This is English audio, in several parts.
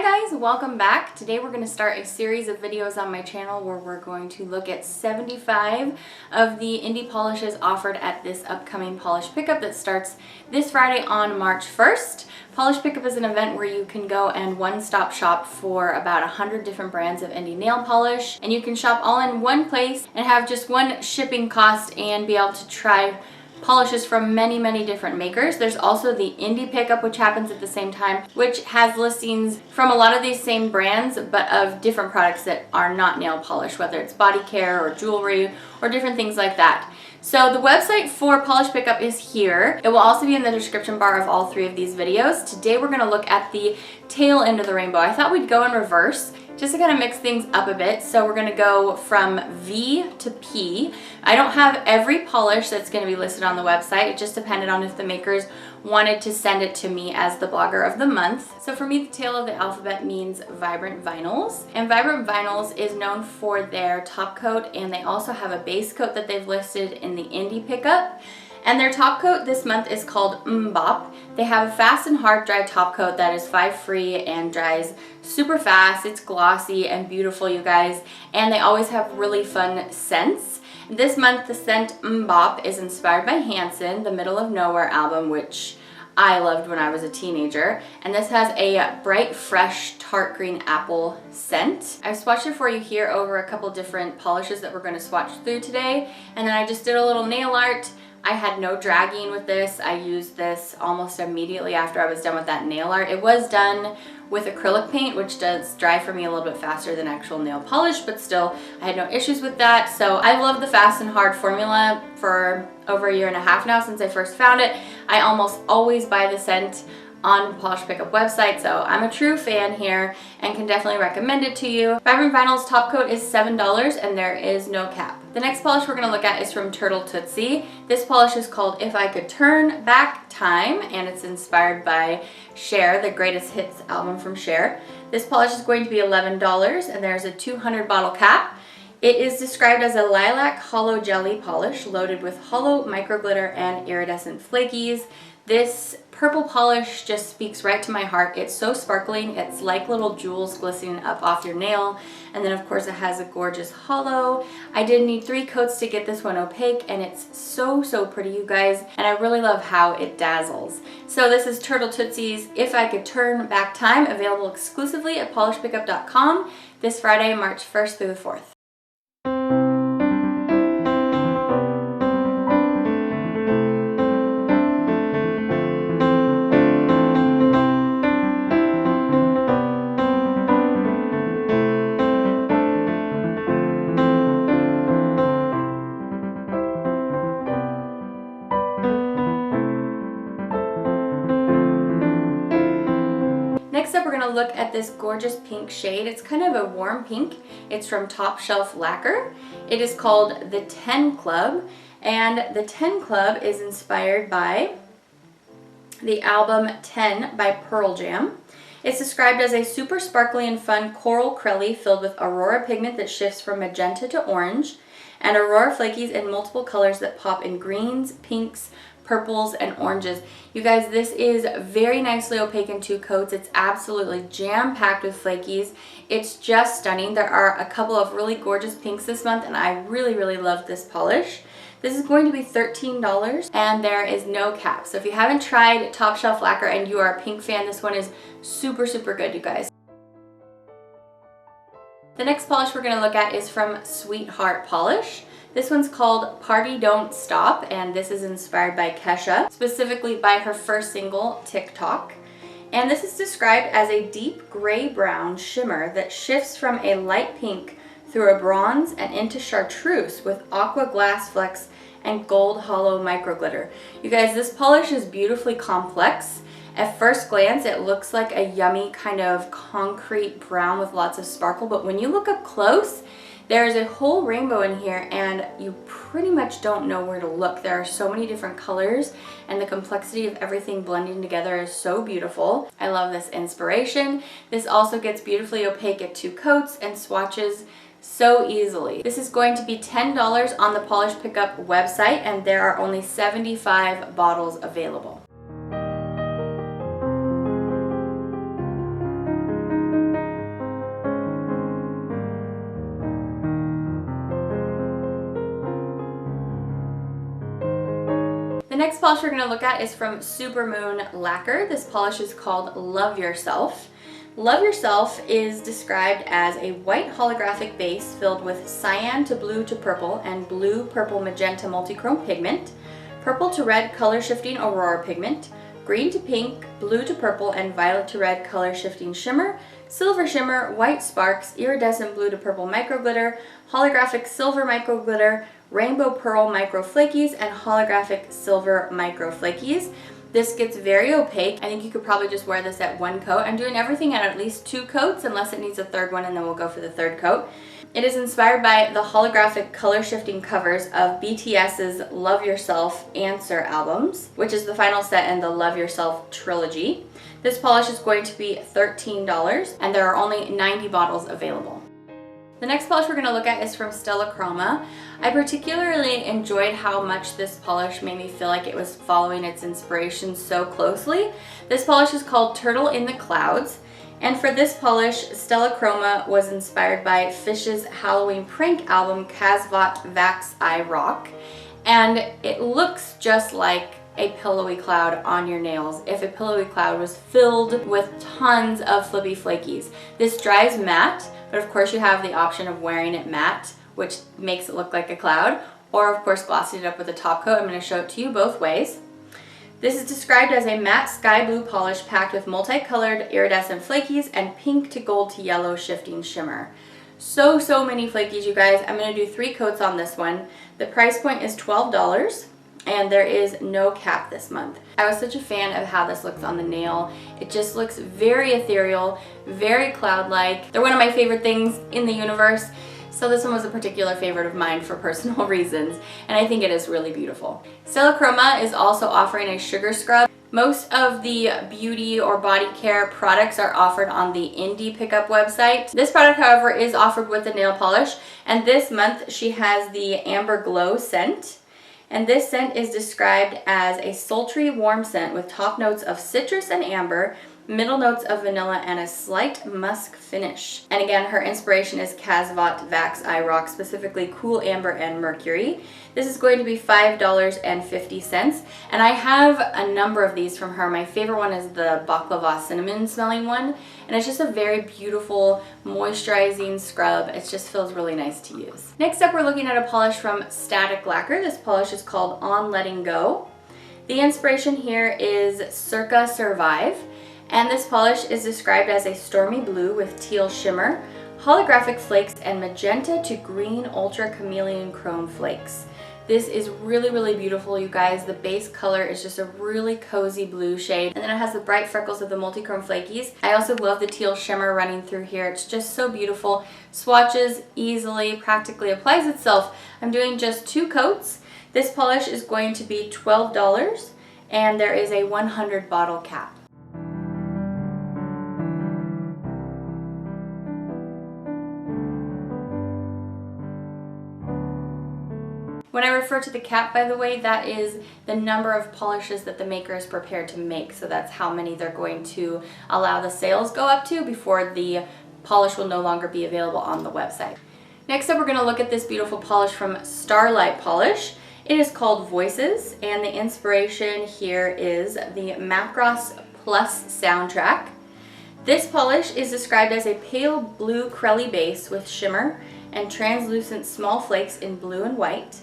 Hi guys, welcome back. Today we're going to start a series of videos on my channel where we're going to look at 75 of the indie polishes offered at this upcoming polish pickup that starts this Friday on March 1st. Polish pickup is an event where you can go and one-stop shop for about 100 different brands of indie nail polish, and you can shop all in one place and have just one shipping cost and be able to try polishes from many different makers. There's also the indie pickup, which happens at the same time, which has listings from a lot of these same brands but of different products that are not nail polish, whether it's body care or jewelry or different things like that. So the website for polish pickup is here. It will also be in the description bar of all three of these videos. Today we're going to look at the tail end of the rainbow. I thought we'd go in reverse just to kind of mix things up a bit. So we're going to go from V to P. I don't have every polish that's going to be listed on the website. It just depended on if the makers wanted to send it to me as the blogger of the month. So for me, the tail of the alphabet means Vibrant Vinyls. And Vibrant Vinyls is known for their top coat, and they also have a base coat that they've listed in the indie pickup. And their top coat this month is called Mmmbop. They have a fast and hard dry top coat that is 5 free and dries super fast. It's glossy and beautiful, you guys. And they always have really fun scents. This month, the scent Mmmbop is inspired by Hanson, the Middle of Nowhere album, which I loved when I was a teenager. And this has a bright, fresh, tart green apple scent. I've swatched it for you here over a couple different polishes that we're going to swatch through today. And then I just did a little nail art. I had no dragging with this. I used this almost immediately after I was done with that nail art. It was done with acrylic paint, which does dry for me a little bit faster than actual nail polish, but still I had no issues with that. So I love the fast and hard formula for over a year and a half now since I first found it. I almost always buy the scent on the Polish Pickup website, so I'm a true fan here and can definitely recommend it to you. Vibrant Vinyls top coat is $7 and there is no cap. The next polish we're going to look at is from Turtle Tootsie. This polish is called If I Could Turn Back Time, and it's inspired by Cher, the greatest hits album from Cher. This polish is going to be $11 and there's a 200 bottle cap. It is described as a lilac hollow jelly polish loaded with hollow micro glitter and iridescent flakies. This purple polish just speaks right to my heart. It's so sparkling. It's like little jewels glistening up off your nail. And then of course it has a gorgeous hollow. I did need 3 coats to get this one opaque, and it's so pretty, you guys. And I really love how it dazzles. So this is Turtle Tootsie's If I Could Turn Back Time, available exclusively at polishpickup.com this Friday, March 1st through the 4th. Next up, we're going to look at this gorgeous pink shade. It's kind of a warm pink. It's from Top Shelf Lacquer. It is called the 10 Club, and the 10 Club is inspired by the album 10 by Pearl Jam. It's described as a super sparkly and fun coral crelly filled with aurora pigment that shifts from magenta to orange, and aurora flakies in multiple colors that pop in greens, pinks, purples, and oranges. You guys, this is very nicely opaque in 2 coats. It's absolutely jam-packed with flakies. It's just stunning. There are a couple of really gorgeous pinks this month, and I really love this polish. This is going to be $13 and there is no cap. So if you haven't tried Top Shelf Lacquer and you are a pink fan, this one is super good, you guys. The next polish we're going to look at is from Sweetheart Polish. This one's called Party Don't Stop, and this is inspired by Kesha, specifically by her first single, TikTok. And this is described as a deep gray-brown shimmer that shifts from a light pink through a bronze and into chartreuse with aqua glass flecks and gold hollow micro glitter. You guys, this polish is beautifully complex. At first glance, it looks like a yummy kind of concrete brown with lots of sparkle, but when you look up close, there's a whole rainbow in here and you pretty much don't know where to look. There are so many different colors and the complexity of everything blending together is so beautiful. I love this inspiration. This also gets beautifully opaque at 2 coats and swatches so easily. This is going to be $10 on the Polish Pickup website, and there are only 75 bottles available. The next polish we're going to look at is from Supermoon Lacquer. This polish is called Love Yourself. Love Yourself is described as a white holographic base filled with cyan to blue to purple and blue, purple, magenta multichrome pigment, purple to red color shifting aurora pigment, green to pink, blue to purple, and violet to red color shifting shimmer, silver shimmer, white sparks, iridescent blue to purple micro glitter, holographic silver micro glitter, rainbow pearl micro flakies, and holographic silver micro flakies. This gets very opaque. I think you could probably just wear this at one coat. I'm doing everything at least 2 coats unless it needs a third one, and then we'll go for the third coat. It is inspired by the holographic color shifting covers of BTS's Love Yourself Answer albums, which is the final set in the Love Yourself trilogy. This polish is going to be $13 and there are only 90 bottles available. The next polish we're going to look at is from Stella Chroma. I particularly enjoyed how much this polish made me feel like it was following its inspiration so closely. This polish is called Turtle in the Clouds. And for this polish, Stella Chroma was inspired by Fish's Halloween prank album, Kazvat Vax I Rock. And it looks just like a pillowy cloud on your nails if a pillowy cloud was filled with tons of flippy flakies. This dries matte, but of course you have the option of wearing it matte, which makes it look like a cloud, or of course glossing it up with a top coat. I'm going to show it to you both ways. This is described as a matte sky blue polish packed with multicolored iridescent flakies and pink to gold to yellow shifting shimmer. So many flakies, you guys. I'm going to do 3 coats on this one. The price point is $12 and there is no cap this month. I was such a fan of how this looks on the nail. It just looks very ethereal, very cloud-like. They're one of my favorite things in the universe. So this one was a particular favorite of mine for personal reasons, and I think it is really beautiful. Stella Chroma is also offering a sugar scrub. Most of the beauty or body care products are offered on the Indie Pickup website. This product, however, is offered with the nail polish, and this month she has the Amber Glow scent. And this scent is described as a sultry, warm scent with top notes of citrus and amber, middle notes of vanilla, and a slight musk finish. And again, her inspiration is Kazvat Vax I Rock, specifically Cool Amber and Mercury. This is going to be $5.50, and I have a number of these from her. My favorite one is the Baklava cinnamon smelling one, and it's just a very beautiful moisturizing scrub. It just feels really nice to use. Next up, we're looking at a polish from Static Lacquer. This polish is called On Letting Go. The inspiration here is Circa Survive. And this polish is described as a stormy blue with teal shimmer, holographic flakes, and magenta to green ultra chameleon chrome flakes. This is really beautiful, you guys. The base color is just a really cozy blue shade, and then it has the bright freckles of the multichrome flakies. I also love the teal shimmer running through here. It's just so beautiful. Swatches easily, practically applies itself. I'm doing just 2 coats. This polish is going to be $12, and there is a 100 bottle cap. When I refer to the cap, by the way, that is the number of polishes that the maker is prepared to make. So that's how many they're going to allow the sales go up to before the polish will no longer be available on the website. Next up, we're going to look at this beautiful polish from Starlight Polish. It is called Voices, and the inspiration here is the Macross Plus soundtrack. This polish is described as a pale blue crelly base with shimmer and translucent small flakes in blue and white,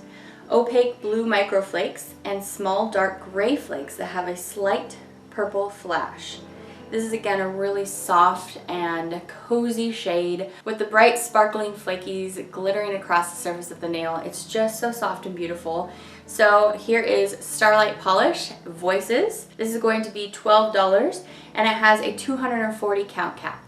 opaque blue microflakes, and small dark gray flakes that have a slight purple flash. This is again a really soft and cozy shade with the bright sparkling flakies glittering across the surface of the nail. It's just so soft and beautiful. So here is Starlight Polish Voices. This is going to be $12 and it has a 240 count cap.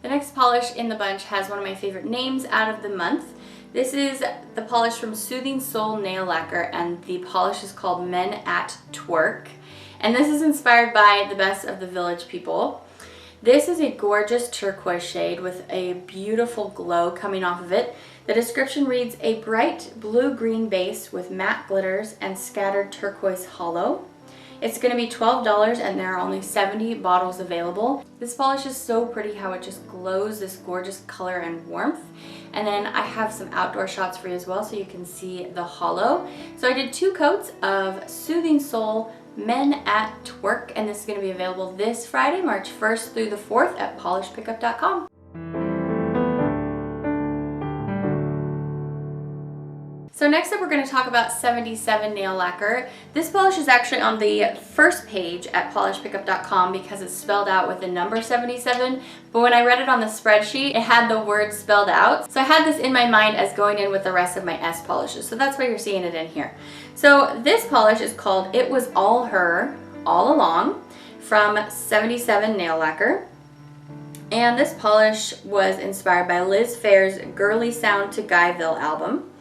The next polish in the bunch has one of my favorite names out of the month. This is the polish from Soothing Soul Nail Lacquer, and the polish is called Men at Twerk. And this is inspired by the Best of the Village People. This is a gorgeous turquoise shade with a beautiful glow coming off of it. The description reads, a bright blue-green base with matte glitters and scattered turquoise hollow. It's going to be $12 and there are only 70 bottles available. This polish is so pretty how it just glows this gorgeous color and warmth. And then I have some outdoor shots for you as well so you can see the holo. So I did 2 coats of Soothing Soul Men at Twerk, and this is going to be available this Friday, March 1st through the 4th at polishpickup.com. So next up we're going to talk about 77 Nail Lacquer. This polish is actually on the first page at polishpickup.com because it's spelled out with the number 77, but when I read it on the spreadsheet it had the word spelled out. So I had this in my mind as going in with the rest of my S polishes, so that's why you're seeing it in here. So this polish is called It Was All Her All Along from 77 Nail Lacquer. And this polish was inspired by Liz Phair's Girly Sound to Guyville album.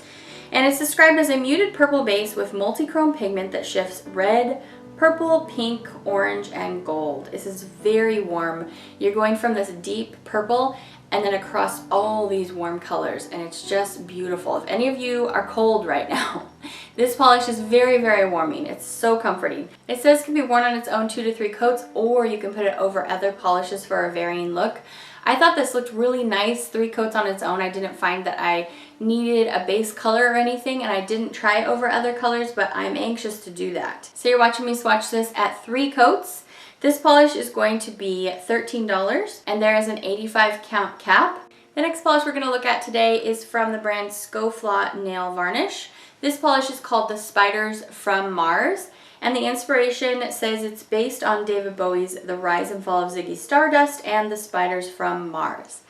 And it's described as a muted purple base with multi-chrome pigment that shifts red, purple, pink, orange, and gold. This is very warm. You're going from this deep purple and then across all these warm colors, and it's just beautiful. If any of you are cold right now, this polish is very, very warming. It's so comforting. It says it can be worn on its own 2 to 3 coats, or you can put it over other polishes for a varying look. I thought this looked really nice, 3 coats on its own. I didn't find that I needed a base color or anything, and I didn't try over other colors, but I'm anxious to do that. So you're watching me swatch this at 3 coats. This polish is going to be $13, and there is an 85 count cap. The next polish we're going to look at today is from the brand Scofflaw Nail Varnish. This polish is called the Spiders from Mars, and the inspiration says it's based on David Bowie's The Rise and Fall of Ziggy Stardust and the Spiders from Mars.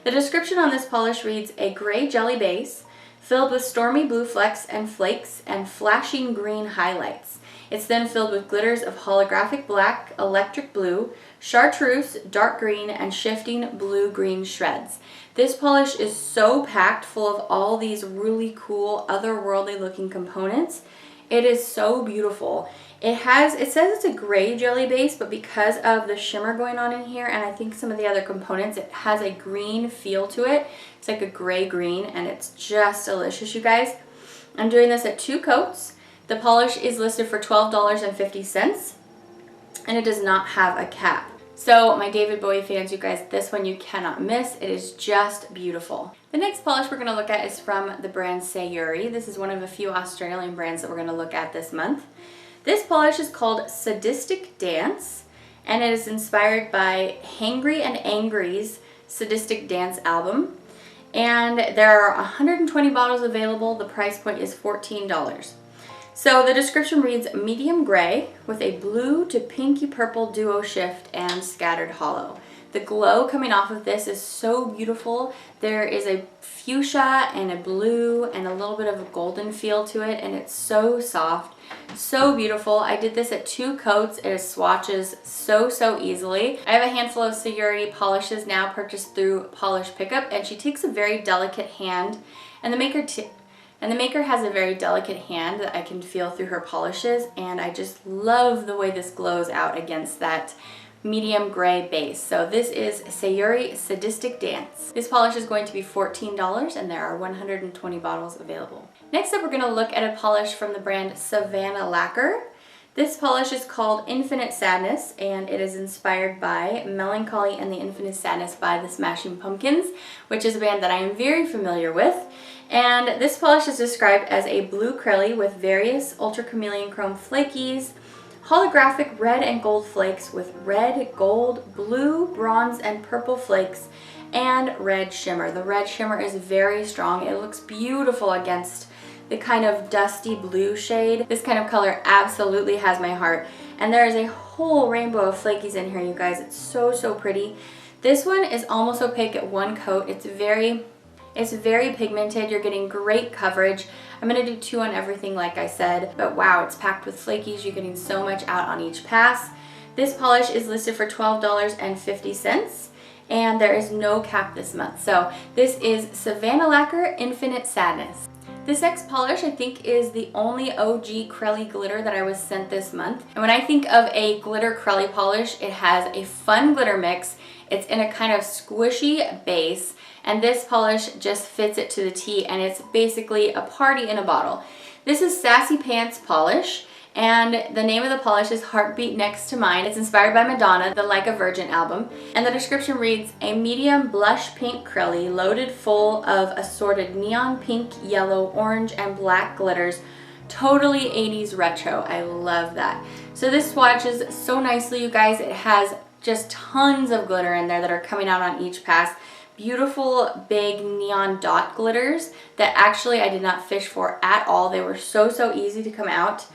The description on this polish reads, a gray jelly base filled with stormy blue flecks and flakes and flashing green highlights. It's then filled with glitters of holographic black, electric blue, chartreuse, dark green, and shifting blue-green shreds. This polish is so packed full of all these really cool, otherworldly looking components. It is so beautiful. It says it's a gray jelly base, but because of the shimmer going on in here and I think some of the other components, it has a green feel to it. It's like a gray green, and it's just delicious, you guys. I'm doing this at 2 coats. The polish is listed for $12.50, and it does not have a cap. So my David Bowie fans, you guys, this one you cannot miss. It is just beautiful. The next polish we're going to look at is from the brand Sayuri. This is one of a few Australian brands that we're going to look at this month. This polish is called Sadistic Dance, and it is inspired by Hangry and Angry's Sadistic Dance album. And there are 120 bottles available. The price point is $14. So the description reads, medium gray with a blue to pinky purple duo shift and scattered hollow. The glow coming off of this is so beautiful. There is a fuchsia and a blue and a little bit of a golden feel to it, and it's so soft, so beautiful. I did this at 2 coats. It swatches so easily. I have a handful of Sayuri polishes now purchased through Polish Pickup, and she takes a very delicate hand, and the maker has a very delicate hand that I can feel through her polishes, and I just love the way this glows out against that medium gray base. So this is Sayuri Sadistic Dance. This polish is going to be $14, and there are 120 bottles available. Next up, we're going to look at a polish from the brand Savannah Lacquer. This polish is called Infinite Sadness, and it is inspired by Melancholy and the Infinite Sadness by the Smashing Pumpkins, which is a band that I am very familiar with. And this polish is described as a blue crelly with various ultra chameleon chrome flakies, holographic red and gold flakes with red, gold, blue, bronze, and purple flakes, and red shimmer. The red shimmer is very strong. It looks beautiful against the kind of dusty blue shade. This kind of color absolutely has my heart. And there is a whole rainbow of flakies in here, you guys. It's so pretty. This one is almost opaque at 1 coat. It's very pigmented. You're getting great coverage. I'm going to do 2 on everything like I said, but wow, it's packed with flakies. You're getting so much out on each pass. This polish is listed for $12.50, and there is no cap this month. So this is Savannah Lacquer Infinite Sadness. This next polish I think is the only OG Crelly glitter that I was sent this month. And when I think of a glitter Crelly polish, it has a fun glitter mix. It's in a kind of squishy base, and this polish just fits it to the T, and it's basically a party in a bottle. This is Sassy Pants Polish, And the name of the polish is Heartbeat Next to Mine. It's inspired by Madonna, the Like a Virgin album. And the description reads, a medium blush pink crilly loaded full of assorted neon pink, yellow, orange, and black glitters. Totally 80s retro. I love that. So this swatches so nicely, you guys. It has just tons of glitter in there that are coming out on each pass. Beautiful big neon dot glitters that actually I did not fish for at all. They were so easy to come out.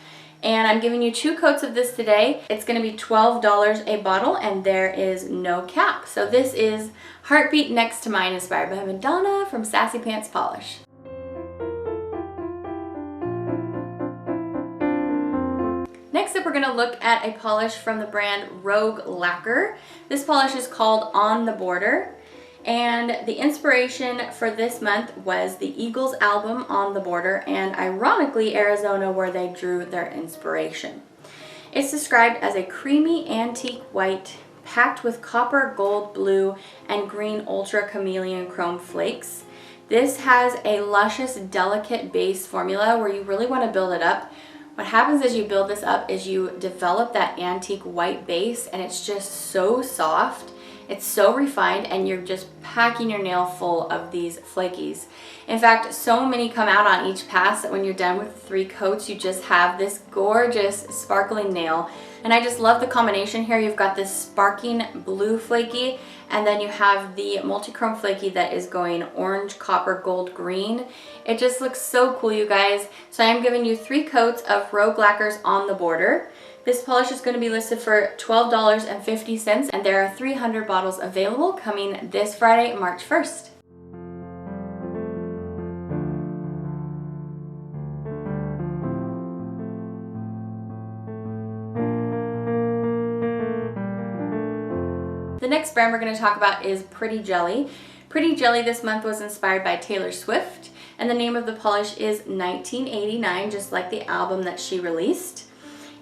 And I'm giving you 2 coats of this today. It's going to be $12 a bottle, and there is no cap. So this is Heartbeat Next to Mine, inspired by Madonna from Sassy Pants Polish. Next up, we're going to look at a polish from the brand Rogue Lacquer. This polish is called On the Border. And the inspiration for this month was the Eagles album On the Border, and ironically Arizona, where they drew their inspiration. It's described as a creamy antique white packed with copper, gold, blue, and green ultra chameleon chrome flakes. This has a luscious, delicate base formula where you really want to build it up. What happens as you build this up is you develop that antique white base, and it's just so soft. It's so refined, and you're just packing your nail full of these flakies. In fact, so many come out on each pass that when you're done with the 3 coats, you just have this gorgeous sparkling nail. And I just love the combination here. You've got this sparking blue flaky, and then you have the multi-chrome flaky that is going orange, copper, gold, green. It just looks so cool, you guys. So I'm giving you 3 coats of Rogue Lacquers On the Border. This polish is going to be listed for $12.50, and there are 300 bottles available coming this Friday, March 1st. The next brand we're going to talk about is Pretty Jelly. Pretty Jelly this month was inspired by Taylor Swift, and the name of the polish is 1989, just like the album that she released.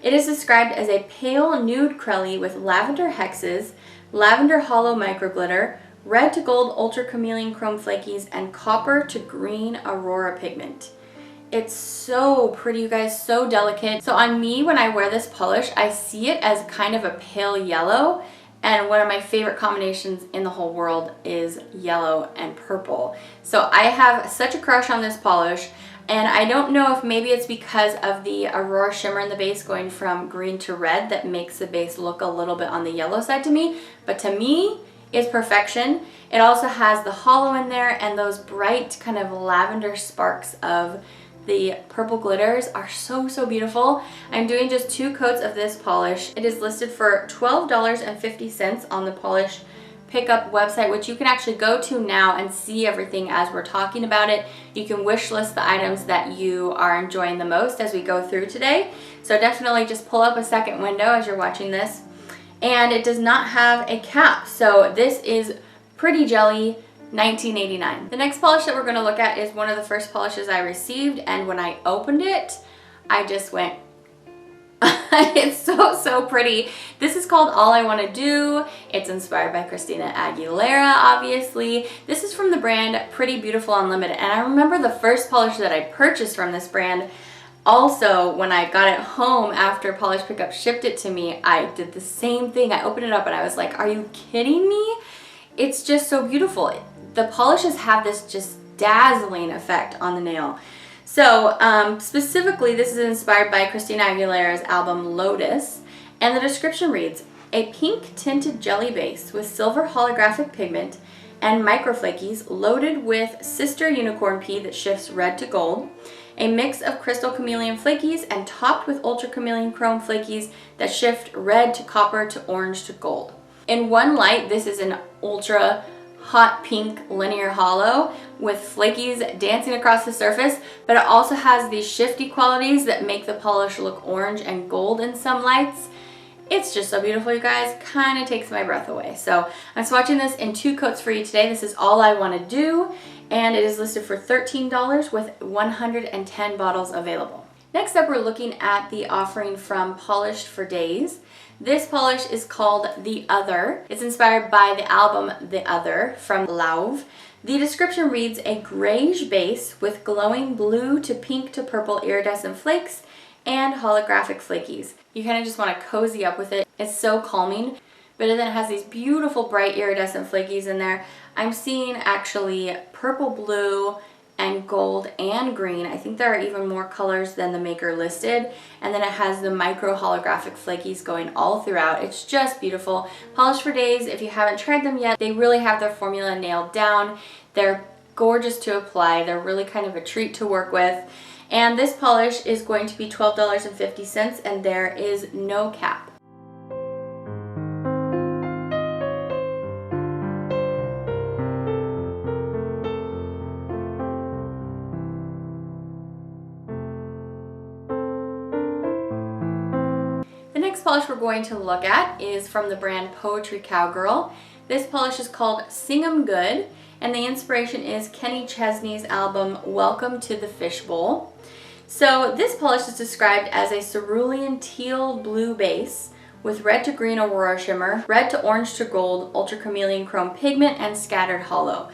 It is described as a pale nude crilly with lavender hexes, lavender hollow microglitter, red to gold ultra chameleon chrome flakies, and copper to green aurora pigment. It's so pretty, you guys, so delicate. So on me, when I wear this polish, I see it as kind of a pale yellow, and one of my favorite combinations in the whole world is yellow and purple. So I have such a crush on this polish. And I don't know if maybe it's because of the Aurora shimmer in the base going from green to red that makes the base look a little bit on the yellow side to me. But to me, it's perfection. It also has the hollow in there, and those bright kind of lavender sparks of the purple glitters are so beautiful. I'm doing just 2 coats of this polish. It is listed for $12.50 on the polish pickup website, which you can actually go to now and see everything as we're talking about it. You can wish list the items that you are enjoying the most as we go through today. So definitely just pull up a second window as you're watching this. And it does not have a cap. So this is Pretty Jelly 1989. The next polish that we're going to look at is one of the first polishes I received, and when I opened it, I just went, it's so pretty. This is called All I Want to Do. It's inspired by Christina Aguilera, obviously. This is from the brand Pretty Beautiful Unlimited, and I remember the first polish that I purchased from this brand. Also, when I got it home after Polish Pickup shipped it to me, I did the same thing. I opened it up and I was like, are you kidding me? It's just so beautiful. The polishes have this just dazzling effect on the nail. So specifically, this is inspired by Christina Aguilera's album Lotus, and the description reads, a pink tinted jelly base with silver holographic pigment and microflakies loaded with sister unicorn pea that shifts red to gold, a mix of crystal chameleon flakies and topped with ultra chameleon chrome flakies that shift red to copper to orange to gold. In one light, this is an ultra hot pink linear hollow with flakies dancing across the surface, but it also has these shifty qualities that make the polish look orange and gold in some lights. It's just so beautiful, you guys. Kind of takes my breath away. So I'm swatching this in 2 coats for you today. This is All I Want to Do, and it is listed for $13 with 110 bottles available. Next up, we're looking at the offering from Polished for Days. This polish is called The Other. It's inspired by the album The Other from Lauv. The description reads, a grayish base with glowing blue to pink to purple iridescent flakes, and holographic flakies. You kind of just want to cozy up with it. It's so calming, but then it has these beautiful bright iridescent flakies in there. I'm seeing actually purple, blue, and gold and green. I think there are even more colors than the maker listed. And then it has the micro holographic flakies going all throughout. It's just beautiful. Polish for days. If you haven't tried them yet, they really have their formula nailed down. They're gorgeous to apply. They're really kind of a treat to work with. And this polish is going to be $12.50, and there is no cap. The next polish we're going to look at is from the brand Poetry Cowgirl. This polish is called Sing 'Em Good, and the inspiration is Kenny Chesney's album Welcome to the Fishbowl. So this polish is described as a cerulean teal blue base with red to green aurora shimmer, red to orange to gold ultra chameleon chrome pigment, and scattered hollow.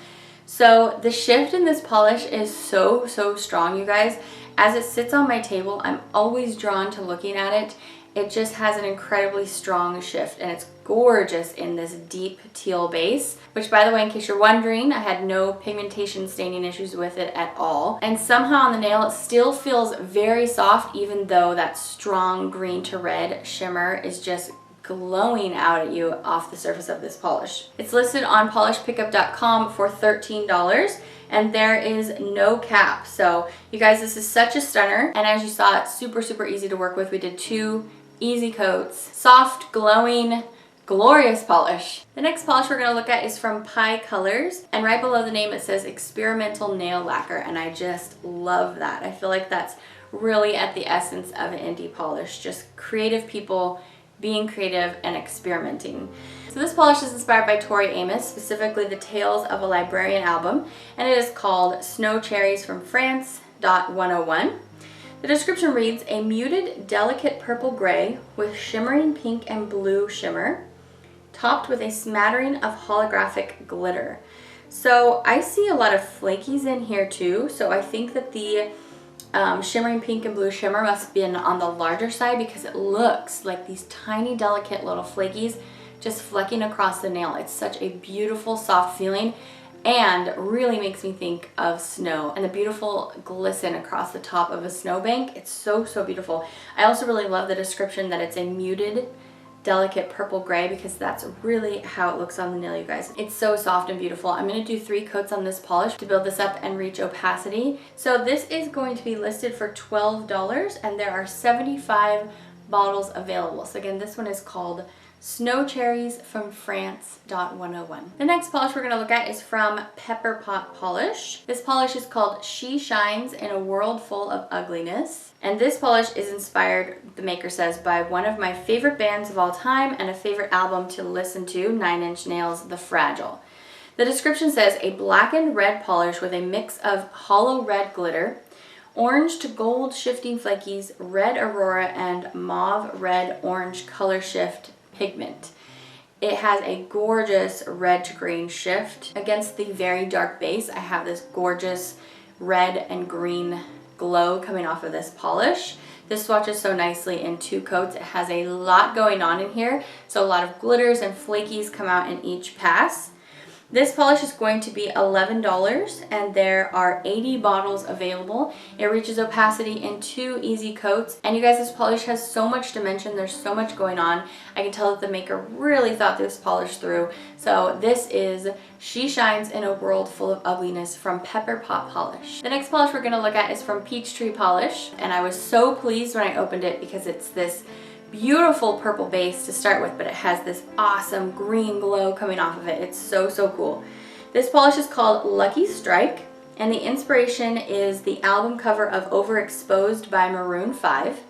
So the shift in this polish is so strong, you guys. As it sits on my table, I'm always drawn to looking at it. It just has an incredibly strong shift, and it's gorgeous in this deep teal base, which, by the way, in case you're wondering, I had no pigmentation staining issues with it at all. And somehow on the nail, it still feels very soft, even though that strong green to red shimmer is just glowing out at you off the surface of this polish. It's listed on polishpickup.com for $13. And there is no cap. So you guys, this is such a stunner. And as you saw, it's super easy to work with. We did 2 easy coats. Soft, glowing, glorious polish. The next polish we're going to look at is from Pie Colors. And right below the name it says Experimental Nail Lacquer. And I just love that. I feel like that's really at the essence of an indie polish. Just creative people being creative and experimenting. So this polish is inspired by Tori Amos, specifically the Tales of a Librarian album, and it is called Snow Cherries from France. 101. The description reads, a muted, delicate purple gray with shimmering pink and blue shimmer, topped with a smattering of holographic glitter. So I see a lot of flakies in here too, so I think that the shimmering pink and blue shimmer must have been on the larger side, because it looks like these tiny delicate little flakies just flecking across the nail. It's such a beautiful soft feeling and really makes me think of snow and the beautiful glisten across the top of a snowbank. It's so beautiful. I also really love the description that it's a muted delicate purple gray, because that's really how it looks on the nail, you guys. It's so soft and beautiful. I'm going to do 3 coats on this polish to build this up and reach opacity. So this is going to be listed for $12, and there are 75 bottles available. So again, this one is called Snow Cherries from France. 101. The next polish we're going to look at is from Pepper Pot Polish. This polish is called She Shines in a World Full of Ugliness. And this polish is inspired, the maker says, by one of my favorite bands of all time and a favorite album to listen to, 9 Inch Nails' The Fragile. The description says, a blackened red polish with a mix of hollow red glitter, orange to gold shifting flakies, red aurora, and mauve red orange color shift pigment. It has a gorgeous red to green shift against the very dark base. I have this gorgeous red and green glow coming off of this polish. This swatches so nicely in 2 coats. It has a lot going on in here, so a lot of glitters and flakies come out in each pass. This polish is going to be $11, and there are 80 bottles available. It reaches opacity in 2 easy coats. And you guys, this polish has so much dimension. There's so much going on. I can tell that the maker really thought this polish through. So this is She Shines in a World Full of Ugliness from Pepper Pot Polish. The next polish we're going to look at is from Peachtree Polish. And I was so pleased when I opened it, because it's this beautiful purple base to start with, but it has this awesome green glow coming off of it. It's so cool. This polish is called Lucky Strike, and the inspiration is the album cover of Overexposed by Maroon 5.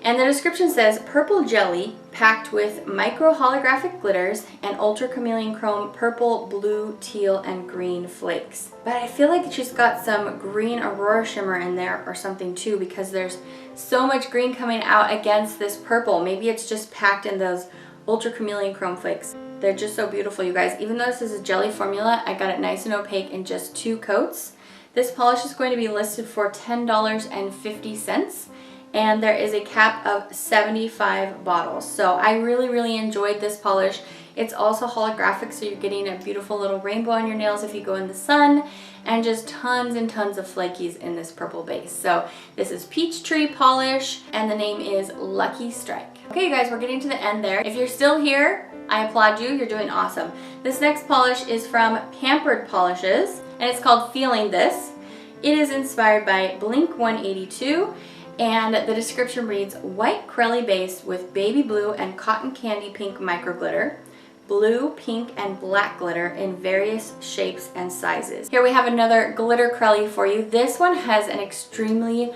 And the description says, purple jelly packed with micro holographic glitters and ultra chameleon chrome purple, blue, teal, and green flakes. But I feel like she's got some green aurora shimmer in there or something too, because there's so much green coming out against this purple. Maybe it's just packed in those ultra chameleon chrome flakes. They're just so beautiful, you guys. Even though this is a jelly formula, I got it nice and opaque in just 2 coats. This polish is going to be listed for $10.50. and there is a cap of 75 bottles. So I really enjoyed this polish. It's also holographic, so you're getting a beautiful little rainbow on your nails if you go in the sun, and just tons and tons of flakies in this purple base. So this is Peachtree polish, and the name is Lucky Strike. Okay, you guys, we're getting to the end there. If you're still here, I applaud you. You're doing awesome. This next polish is from Pampered Polishes, and it's called Feeling This. It is inspired by Blink 182, and the description reads, white crelly base with baby blue and cotton candy pink micro glitter, blue, pink, and black glitter in various shapes and sizes. Here we have another glitter crelly for you. This one has an extremely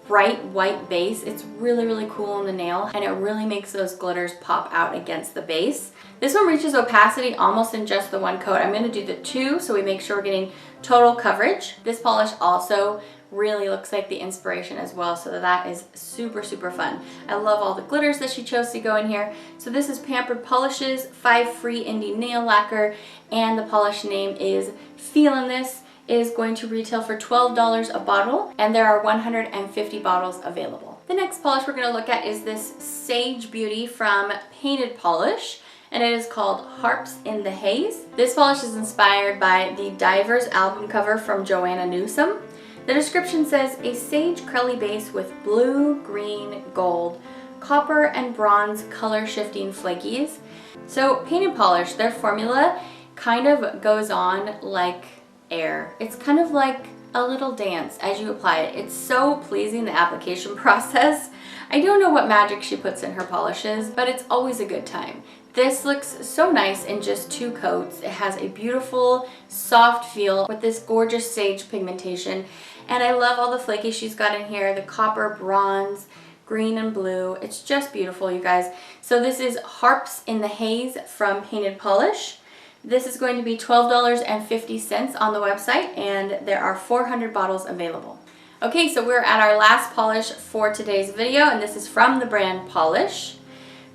bright white base. It's really cool on the nail, and it really makes those glitters pop out against the base. This one reaches opacity almost in just the one coat. I'm going to do the two so we make sure we're getting total coverage. This polish also really looks like the inspiration as well, so that is super fun. I love all the glitters that she chose to go in here. So this is Pampered Polishes 5 free indie nail lacquer, and the polish name is Feelin' This. It is going to retail for $12 a bottle, and there are 150 bottles available. The next polish we're going to look at is this Sage Beauty from Painted Polish, and it is called Harps in the Haze. This polish is inspired by the Divers album cover from Joanna Newsom. The description says, a sage crelly base with blue, green, gold, copper, and bronze color shifting flakies. So Painted Polish, their formula kind of goes on like air. It's kind of like a little dance as you apply it. It's so pleasing, the application process. I don't know what magic she puts in her polishes, but it's always a good time. This looks so nice in just 2 coats. It has a beautiful, soft feel with this gorgeous sage pigmentation. And I love all the flaky she's got in here, the copper, bronze, green, and blue. It's just beautiful, you guys. So this is Harps in the Haze from Painted Polish. This is going to be $12.50 on the website, and there are 400 bottles available. Okay, so we're at our last polish for today's video, and this is from the brand Polish.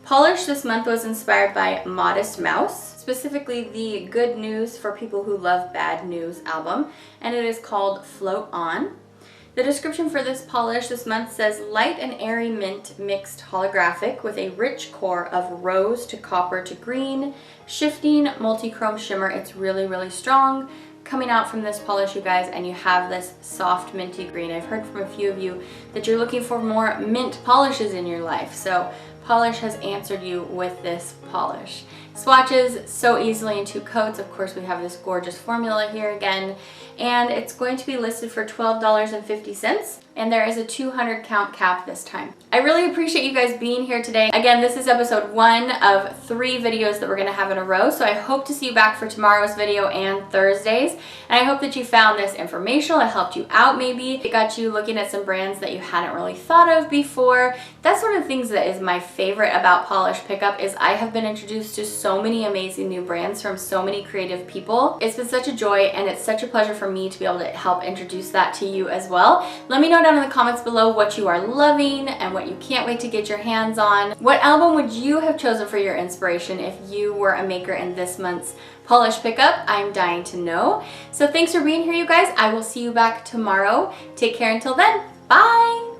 Polish this month was inspired by Modest Mouse, specifically the Good News for People Who Love Bad News album, and it is called Float On. The description for this polish this month says, light and airy mint mixed holographic with a rich core of rose to copper to green, shifting multi-chrome shimmer. It's really strong. Coming out from this polish, you guys, and you have this soft minty green. I've heard from a few of you that you're looking for more mint polishes in your life, so Polish has answered you with this polish. Swatches so easily in 2 coats. Of course, we have this gorgeous formula here again, and it's going to be listed for $12.50, and there is a 200 count cap this time. I really appreciate you guys being here today. Again, this is episode 1 of 3 videos that we're going to have in a row, so I hope to see you back for tomorrow's video and Thursdays, and I hope that you found this informational. It helped you out maybe. It got you looking at some brands that you hadn't really thought of before. That's one of the things that is my favorite about Polish Pickup is I have been introduced to so many amazing new brands from so many creative people. It's been such a joy, and it's such a pleasure for me to be able to help introduce that to you as well. Let me know down in the comments below what you are loving and what you can't wait to get your hands on. What album would you have chosen for your inspiration if you were a maker in this month's Polish Pickup? I'm dying to know. So thanks for being here, you guys. I will see you back tomorrow. Take care until then. Bye!